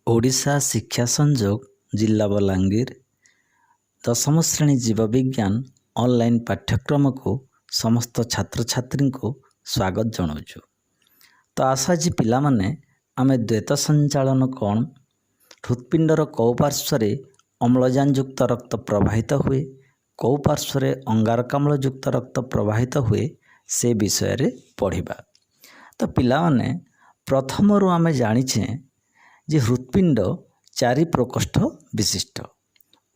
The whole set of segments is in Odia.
ଓଡ଼ିଶା ଶିକ୍ଷା ସଂଯୋଗ ଜିଲ୍ଲା ବଲାଙ୍ଗୀର ଦଶମ ଶ୍ରେଣୀ ଜୀବବିଜ୍ଞାନ ଅନଲାଇନ୍ ପାଠ୍ୟକ୍ରମକୁ ସମସ୍ତ ଛାତ୍ରଛାତ୍ରୀଙ୍କୁ ସ୍ୱାଗତ ଜଣାଉଛୁ। ତ ଆସ ଆଜି ପିଲାମାନେ ଆମେ ଦ୍ୱୈତ ସଞ୍ଚାଳନ କ'ଣ, ହୃତ୍ପିଣ୍ଡର କେଉଁ ପାର୍ଶ୍ୱରେ ଅମ୍ଳଜାନ ଯୁକ୍ତ ରକ୍ତ ପ୍ରବାହିତ ହୁଏ, କେଉଁ ପାର୍ଶ୍ୱରେ ଅଙ୍ଗାରକାମ୍ଳ ଯୁକ୍ତ ରକ୍ତ ପ୍ରବାହିତ ହୁଏ ସେ ବିଷୟରେ ପଢ଼ିବା। ତ ପିଲାମାନେ ପ୍ରଥମରୁ ଆମେ ଜାଣିଛେ ଯେ ହୃତ୍ପିଣ୍ଡ 4 ପ୍ରକୋଷ୍ଠ ବିଶିଷ୍ଟ।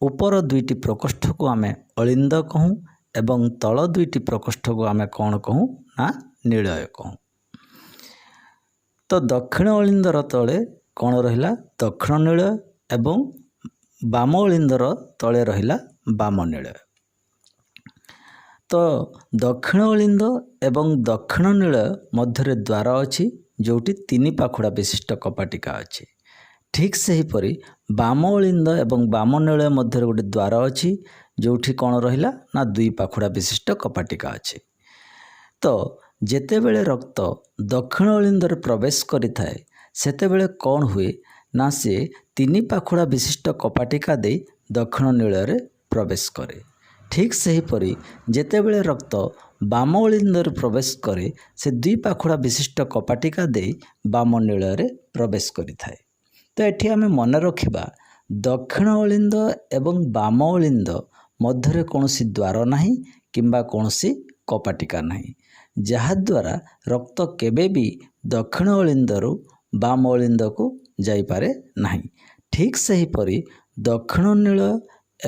ଉପର 2ଟି ପ୍ରକୋଷ୍ଠକୁ ଆମେ ଅଳିନ୍ଦ କହୁଁ ଏବଂ ତଳ 2ଟି ପ୍ରକୋଷ୍ଠକୁ ଆମେ କ'ଣ କହୁଁ ନା ନିଳୟ କହୁଁ। ତ ଦକ୍ଷିଣ ଅଳିନ୍ଦର ତଳେ କ'ଣ ରହିଲା? ଦକ୍ଷିଣ ନିଳୟ ଏବଂ ବାମ ଅଳିନ୍ଦର ତଳେ ରହିଲା ବାମ ନିଳୟ। ତ ଦକ୍ଷିଣ ଅଳିନ୍ଦ ଏବଂ ଦକ୍ଷିଣ ନିଳୟ ମଧ୍ୟରେ ଦ୍ୱାର ଅଛି, ଯେଉଁଠି 3 ପାଖୁଡ଼ା ବିଶିଷ୍ଟ କପାଟିକା ଅଛି। ଠିକ୍ ସେହିପରି ବାମ ଅଳିନ୍ଦ ଏବଂ ବାମ ନିଳୟ ମଧ୍ୟରେ ଗୋଟେ ଦ୍ୱାର ଅଛି, ଯେଉଁଠି କ'ଣ ରହିଲା ନା 2 ପାଖୁଡ଼ା ବିଶିଷ୍ଟ କପାଟିକା ଅଛି। ତ ଯେତେବେଳେ ରକ୍ତ ଦକ୍ଷିଣ ଅଳିନ୍ଦରେ ପ୍ରବେଶ କରିଥାଏ ସେତେବେଳେ କ'ଣ ହୁଏ ନା ସେ 3 ପାଖୁଡ଼ା ବିଶିଷ୍ଟ କପାଟିକା ଦେଇ ଦକ୍ଷିଣ ନିଳୟରେ ପ୍ରବେଶ କରେ। ଠିକ୍ ସେହିପରି ଯେତେବେଳେ ରକ୍ତ ବାମ ଅଳିନ୍ଦରେ ପ୍ରବେଶ କରେ ସେ 2 ପାଖୁଡ଼ା ବିଶିଷ୍ଟ କପାଟିକା ଦେଇ ବାମ ନିଳୟରେ ପ୍ରବେଶ କରିଥାଏ। ତ ଏଠି ଆମେ ମନେ ରଖିବା ଦକ୍ଷିଣ ଅଳିନ୍ଦ ଏବଂ ବାମ ଅଳିନ୍ଦ ମଧ୍ୟରେ କୌଣସି ଦ୍ୱାର ନାହିଁ କିମ୍ବା କୌଣସି କପାଟିକା ନାହିଁ, ଯାହାଦ୍ୱାରା ରକ୍ତ କେବେ ବି ଦକ୍ଷିଣ ଅଳିନ୍ଦରୁ ବାମ ଅଳିନ୍ଦକୁ ଯାଇପାରେ ନାହିଁ। ଠିକ୍ ସେହିପରି ଦକ୍ଷିଣ ନିଳୟ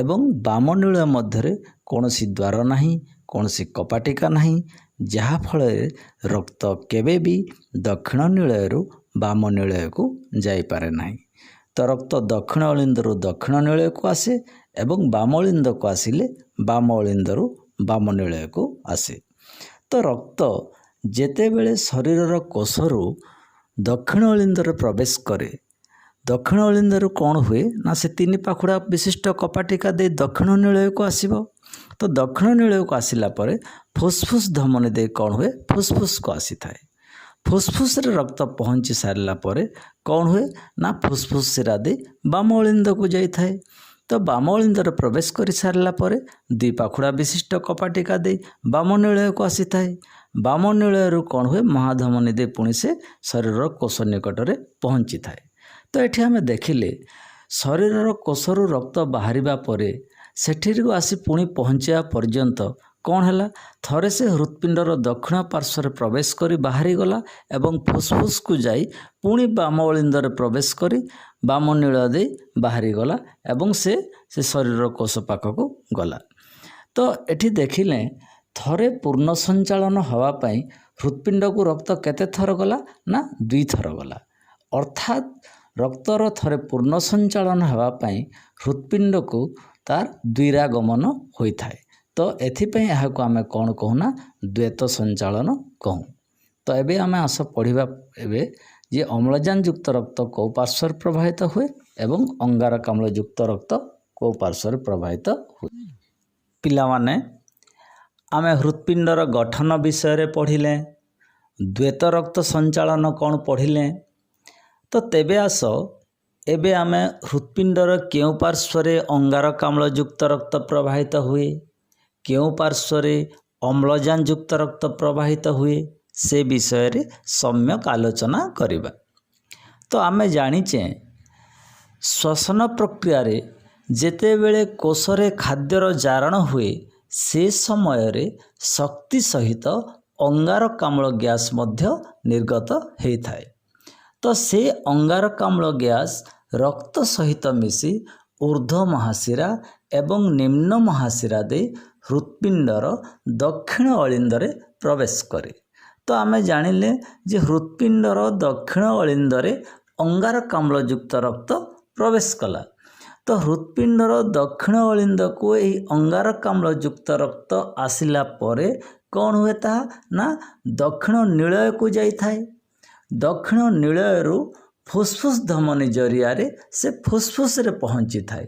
ଏବଂ ବାମ ନିଳୟ ମଧ୍ୟରେ କୌଣସି ଦ୍ୱାର ନାହିଁ, କୌଣସି କପାଟିକା ନାହିଁ, ଯାହାଫଳରେ ରକ୍ତ କେବେ ବି ଦକ୍ଷିଣ ନିଳୟରୁ ବାମ ନିଳୟକୁ ଯାଇପାରେ ନାହିଁ। ତ ରକ୍ତ ଦକ୍ଷିଣ ଅଳିନ୍ଦରୁ ଦକ୍ଷିଣ ନିଳୟକୁ ଆସେ ଏବଂ ବାମ ଅଳିନ୍ଦକୁ ଆସିଲେ ବାମ ଅଳିନ୍ଦରୁ ବାମ ନିଳୟକୁ ଆସେ। ତ ରକ୍ତ ଯେତେବେଳେ ଶରୀରର କୋଷରୁ ଦକ୍ଷିଣ ଅଳିନ୍ଦରେ ପ୍ରବେଶ କରେ, ଦକ୍ଷିଣ ଅଳିନ୍ଦରୁ କ'ଣ ହୁଏ ନା ସେ 3 ପାଖୁଡ଼ା ବିଶିଷ୍ଟ କପାଟିକା ଦେଇ ଦକ୍ଷିଣ ନିଳୟକୁ ଆସିବ। ତ ଦକ୍ଷିଣ ନିଳୟକୁ ଆସିଲା ପରେ ଫୁସ୍ଫୁସ୍ ଧମନୀ ଦେଇ କ'ଣ ହୁଏ? ଫୁସ୍ଫୁସ୍କୁ ଆସିଥାଏ। ଫୁସ୍ଫୁସ୍ରେ ରକ୍ତ ପହଞ୍ଚି ସାରିଲା ପରେ କ'ଣ ହୁଏ ନା ଫୁସ୍ଫୁସ୍ ଶିରା ଦେଇ ବାମ ଅଳିନ୍ଦକୁ ଯାଇଥାଏ। ତ ବାମ ଅଳିନ୍ଦରେ ପ୍ରବେଶ କରିସାରିଲା ପରେ 2 ପାଖୁଡ଼ା ବିଶିଷ୍ଟ କପାଟିକା ଦେଇ ବାମ ନିଳୟକୁ ଆସିଥାଏ। ବାମ ନିଳୟରୁ କ'ଣ ହୁଏ? ମହାଧମନୀ ଦେଇ ପୁଣି ସେ ଶରୀରର କୋଷ ନିକଟରେ ପହଞ୍ଚିଥାଏ। ତ ଏଠି ଆମେ ଦେଖିଲେ ଶରୀରର କୋଷରୁ ରକ୍ତ ବାହାରିବା ପରେ ସେଠିକୁ ଆସି ପୁଣି ପହଞ୍ଚିବା ପର୍ଯ୍ୟନ୍ତ କ'ଣ ହେଲା? ଥରେ ସେ ହୃତ୍ପିଣ୍ଡର ଦକ୍ଷିଣ ପାର୍ଶ୍ୱରେ ପ୍ରବେଶ କରି ବାହାରିଗଲା ଏବଂ ଫୁସ୍ଫୁସ୍କୁ ଯାଇ ପୁଣି ବାମ ଅଳିନ୍ଦରେ ପ୍ରବେଶ କରି ବାମ ନିଳୟ ଦେଇ ବାହାରିଗଲା ଏବଂ ସେ ଶରୀରର କୋଷ ପାଖକୁ ଗଲା। ତ ଏଠି ଦେଖିଲେ ଥରେ ପୂର୍ଣ୍ଣ ସଞ୍ଚାଳନ ହେବା ପାଇଁ ହୃତ୍ପିଣ୍ଡକୁ ରକ୍ତ କେତେ ଥର ଗଲା ନା 2 ଥର ଗଲା। ଅର୍ଥାତ୍ ରକ୍ତର ଥରେ ପୂର୍ଣ୍ଣ ସଞ୍ଚାଳନ ହେବା ପାଇଁ ହୃତ୍ପିଣ୍ଡକୁ ତାର ଦ୍ୱିରାଗମନ ହୋଇଥାଏ। ତ ଏଥିପାଇଁ ଏହାକୁ ଆମେ କ'ଣ କହୁନା? ଦ୍ୱୈତ ସଞ୍ଚାଳନ କହୁଁ। ତ ଏବେ ଆମେ ଆସ ପଢ଼ିବା ଏବେ ଯେ ଅମ୍ଳଜାନ ଯୁକ୍ତ ରକ୍ତ କେଉଁ ପାର୍ଶ୍ୱରେ ପ୍ରବାହିତ ହୁଏ ଏବଂ ଅଙ୍ଗାରକାମ୍ଳ ଯୁକ୍ତ ରକ୍ତ କେଉଁ ପାର୍ଶ୍ୱରେ ପ୍ରବାହିତ ହୁଏ। ପିଲାମାନେ ଆମେ ହୃତ୍ପିଣ୍ଡର ଗଠନ ବିଷୟରେ ପଢ଼ିଲେ, ଦ୍ୱୈତ ରକ୍ତ ସଞ୍ଚାଳନ କ'ଣ ପଢ଼ିଲେ। ତ ତେବେ ଆସ ଏବେ ଆମେ ହୃତ୍ପିଣ୍ଡର କେଉଁ ପାର୍ଶ୍ୱରେ ଅଙ୍ଗାରକାମ୍ଳ ଯୁକ୍ତ ରକ୍ତ ପ୍ରବାହିତ ହୁଏ, କେଉଁ ପାର୍ଶ୍ୱରେ ଅମ୍ଳଜାନ ଯୁକ୍ତ ରକ୍ତ ପ୍ରବାହିତ ହୁଏ ସେ ବିଷୟରେ ସମ୍ୟକ ଆଲୋଚନା କରିବା। ତ ଆମେ ଜାଣିଛେ ଶ୍ୱସନ ପ୍ରକ୍ରିୟାରେ ଯେତେବେଳେ କୋଷରେ ଖାଦ୍ୟର ଜାରଣ ହୁଏ ସେ ସମୟରେ ଶକ୍ତି ସହିତ ଅଙ୍ଗାରକାମ୍ଳ ଗ୍ୟାସ୍ ମଧ୍ୟ ନିର୍ଗତ ହୋଇଥାଏ। ତ ସେ ଅଙ୍ଗାରକାମ୍ଳ ଗ୍ୟାସ୍ ରକ୍ତ ସହିତ ମିଶି ଊର୍ଦ୍ଧ୍ୱ ମହାଶିରା ଏବଂ ନିମ୍ନ ମହାଶିରା ଦେଇ ହୃତ୍ପିଣ୍ଡର ଦକ୍ଷିଣ ଅଳିନ୍ଦରେ ପ୍ରବେଶ କରେ। ତ ଆମେ ଜାଣିଲେ ଯେ ହୃତ୍ପିଣ୍ଡର ଦକ୍ଷିଣ ଅଳିନ୍ଦରେ ଅଙ୍ଗାରକାମ୍ଳ ଯୁକ୍ତ ରକ୍ତ ପ୍ରବେଶ କଲା। ତ ହୃତ୍ପିଣ୍ଡର ଦକ୍ଷିଣ ଅଳିନ୍ଦକୁ ଏହି ଅଙ୍ଗାରକାମ୍ଳ ଯୁକ୍ତ ରକ୍ତ ଆସିଲା ପରେ କ'ଣ ହୁଏ? ତାହା ନା ଦକ୍ଷିଣ ନିଳୟକୁ ଯାଇଥାଏ। ଦକ୍ଷିଣ ନିଳୟରୁ ଫୁସ୍ଫୁସ୍ ଧମନୀ ଜରିଆରେ ସେ ଫୁସ୍ଫୁସ୍ରେ ପହଞ୍ଚିଥାଏ।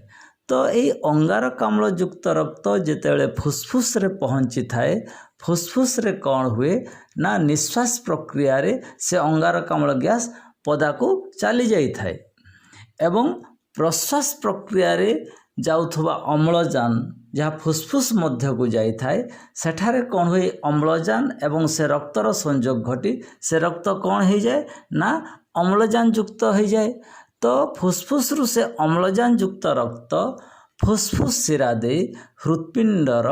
ତ ଏହି ଅଙ୍ଗାରକାମ୍ଳ ଯୁକ୍ତ ରକ୍ତ ଯେତେବେଳେ ଫୁସ୍ଫୁସ୍ରେ ପହଞ୍ଚିଥାଏ, ଫୁସ୍ଫୁସ୍ରେ କ'ଣ ହୁଏ ନା ନିଶ୍ୱାସ ପ୍ରକ୍ରିୟାରେ ସେ ଅଙ୍ଗାରକାମ୍ଳ ଗ୍ୟାସ୍ पदाकू चली जाए एवं प्रश्वास प्रक्रिया जाउथबा अम्लजान जहाँ फुसफुस मध्य को जाई थाए सेठारे कौन हुए अम्लजान एवं से रक्तर संयोग घटी से रक्त कौन हो जाए ना अम्लजान युक्त हो जाए। तो फुसफुस रु से अम्लजान युक्त रक्त फुसफुस शिरा दे हृत्पिंडर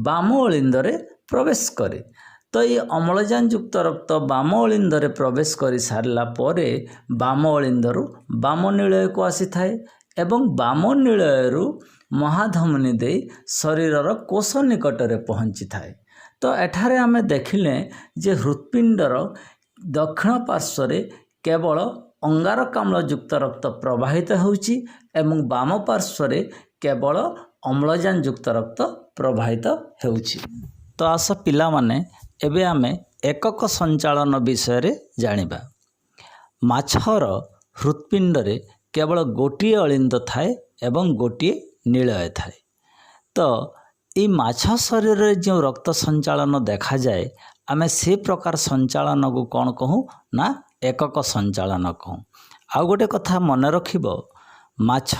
बाम अलिंदरे प्रवेश करे। तो ये अम्लजान युक्त रक्त बाम अलिंदरे प्रवेश कर सारला परे बाम अलिंदरु बाम निलय को आसी थाए एवं बाम निलयरु महाधमनी दे शरीरर कोष निकटरे पहुँची थाए। तो एठारे आमे देखिले जे हृत्पिंडर दक्षिण पार्श्व केवल अंगारकाम्ल युक्त रक्त प्रवाहित होउची एवं बाम पार्श्व केवल अम्लजान युक्त रक्त प्रवाहित होउची। तो आस पिला माने एबे आमे एकक संचालन विषय रे जानिबा। माछर हृत्पिंडरे केवल गोटिए अलिंद थाए एवं गोटिए निलय थाए। तो ये माछ शरीर रे जो रक्त संचालन देखा जाए आमे से प्रकार संचालन को कौन कहूँ ना एकक संचालन कहूँ। आउ गोटे कथा मन रखिबो माछ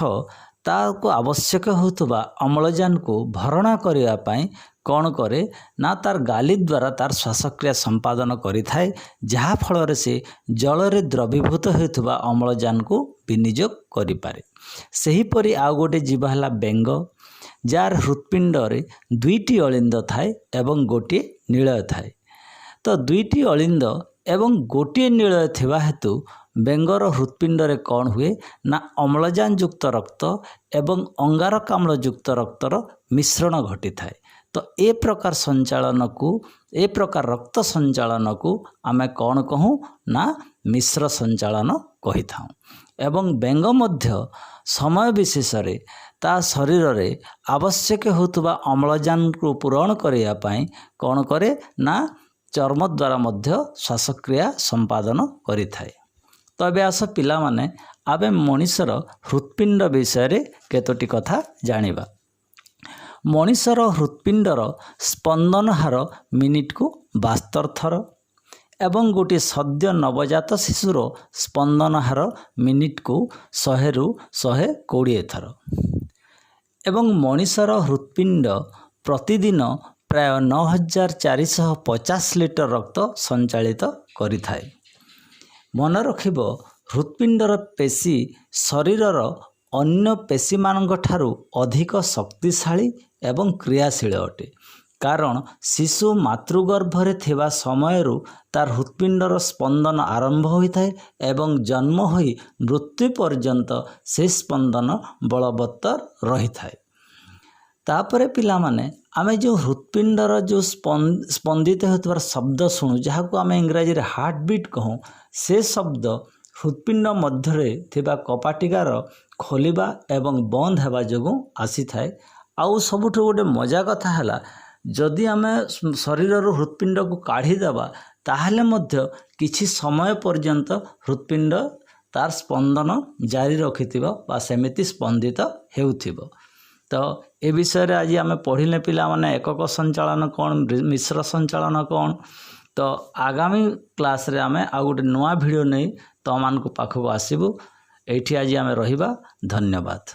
ताको आवश्यक होतबा अम्लजान को भरणा करिया पाई कौन करे ना तार गाली द्वारा तार श्वासक्रिया संपादन करि थाए जहाँ फल से जल रे द्रवीभूत होतबा अम्लजान को विनियोग करि पारे। सेहीपरि आउ गोटे जीव है बेंग जार हृत्पिंड रे दुईटी अलिंद थाए एवं गोटे निलय थाए। तो दुईटी अलिंद एवं गोटे निलय थिबा हेतु बेंगर हृत्पिंड रे कौन हुए ना अम्लजान युक्त रक्त एवं अंगारकाम्ल युक्त रक्तर मिश्रण घटी थाए। तो ए प्रकार संचालन को ए प्रकार रक्त संचालन को आमे कौन कहूँ ना मिश्र संचालन कही था। एवं बेंग मध्य समय विशेष रे ता शरीर रे आवश्यक होतबा अम्लजान को पूरण करिया पाई कौन करे ना चर्म द्वारा मध्य श्वासक्रिया संपादन करि थाए। तो एबे आस पिला माने आबे मनुष्यर हृत्पिंड विषय रे केतोटी कथा जानिबा। मनुष्यर हृत्पिंडर स्पंदन हार मिनिट को 72 थर एवं गोटे सद्य नवजात शिशुर स्पंदन हार मिनिट को 100 रु 120 थर एवं मनुष्यर हृत्पिंड प्रतिदिन प्राय 9450 लिटर रक्त संचालित करिथाए। मन रखिबो हृत्पिंडर पेशी शरीरर अन्य पेशी मानक ठारू अधिक शक्तिशाली एवं क्रियाशील अटे। कारण शिशु मातृगर्भरे थिबा समयरु तार हृत्पिंडर स्पंदन आरंभ होइथाए एवं जन्म होई मृत्यु पर्यंत से स्पंदन बलवत्तर रहिथाए। तापरे पिला माने आमे जो हृत्पिंडर जो स्पंदित होतबार शब्द शुणु जहाँ को आमे इंग्राजी रे हार्ट बीट कहूँ से शब्द हृत्पिंड मध्यरे थिबा कपाटिकार खोलिबा एवं बंद हेबा जोगु आसी थाए। आउ सबुठ गोटे मजा कथा है जदि आमे शरीर हृत्पिंड को काढ़ी देबा ताहले मध्य किछि समय पर्यंत हृत्पिंड तार स्पंदन जारी रखिथिबो बा सेमिति स्पंदित हेउथिबो। तो ए विषय रे आज आमे पढ़िले पिला माने एकक संचालन कौन मिश्र संचालन कौन। तो आगामी क्लास रे आमे आ गोटे नया वीडियो नहीं तो मान को पाखक आसीबू। एठी आज आमे रहिबा। धन्यवाद।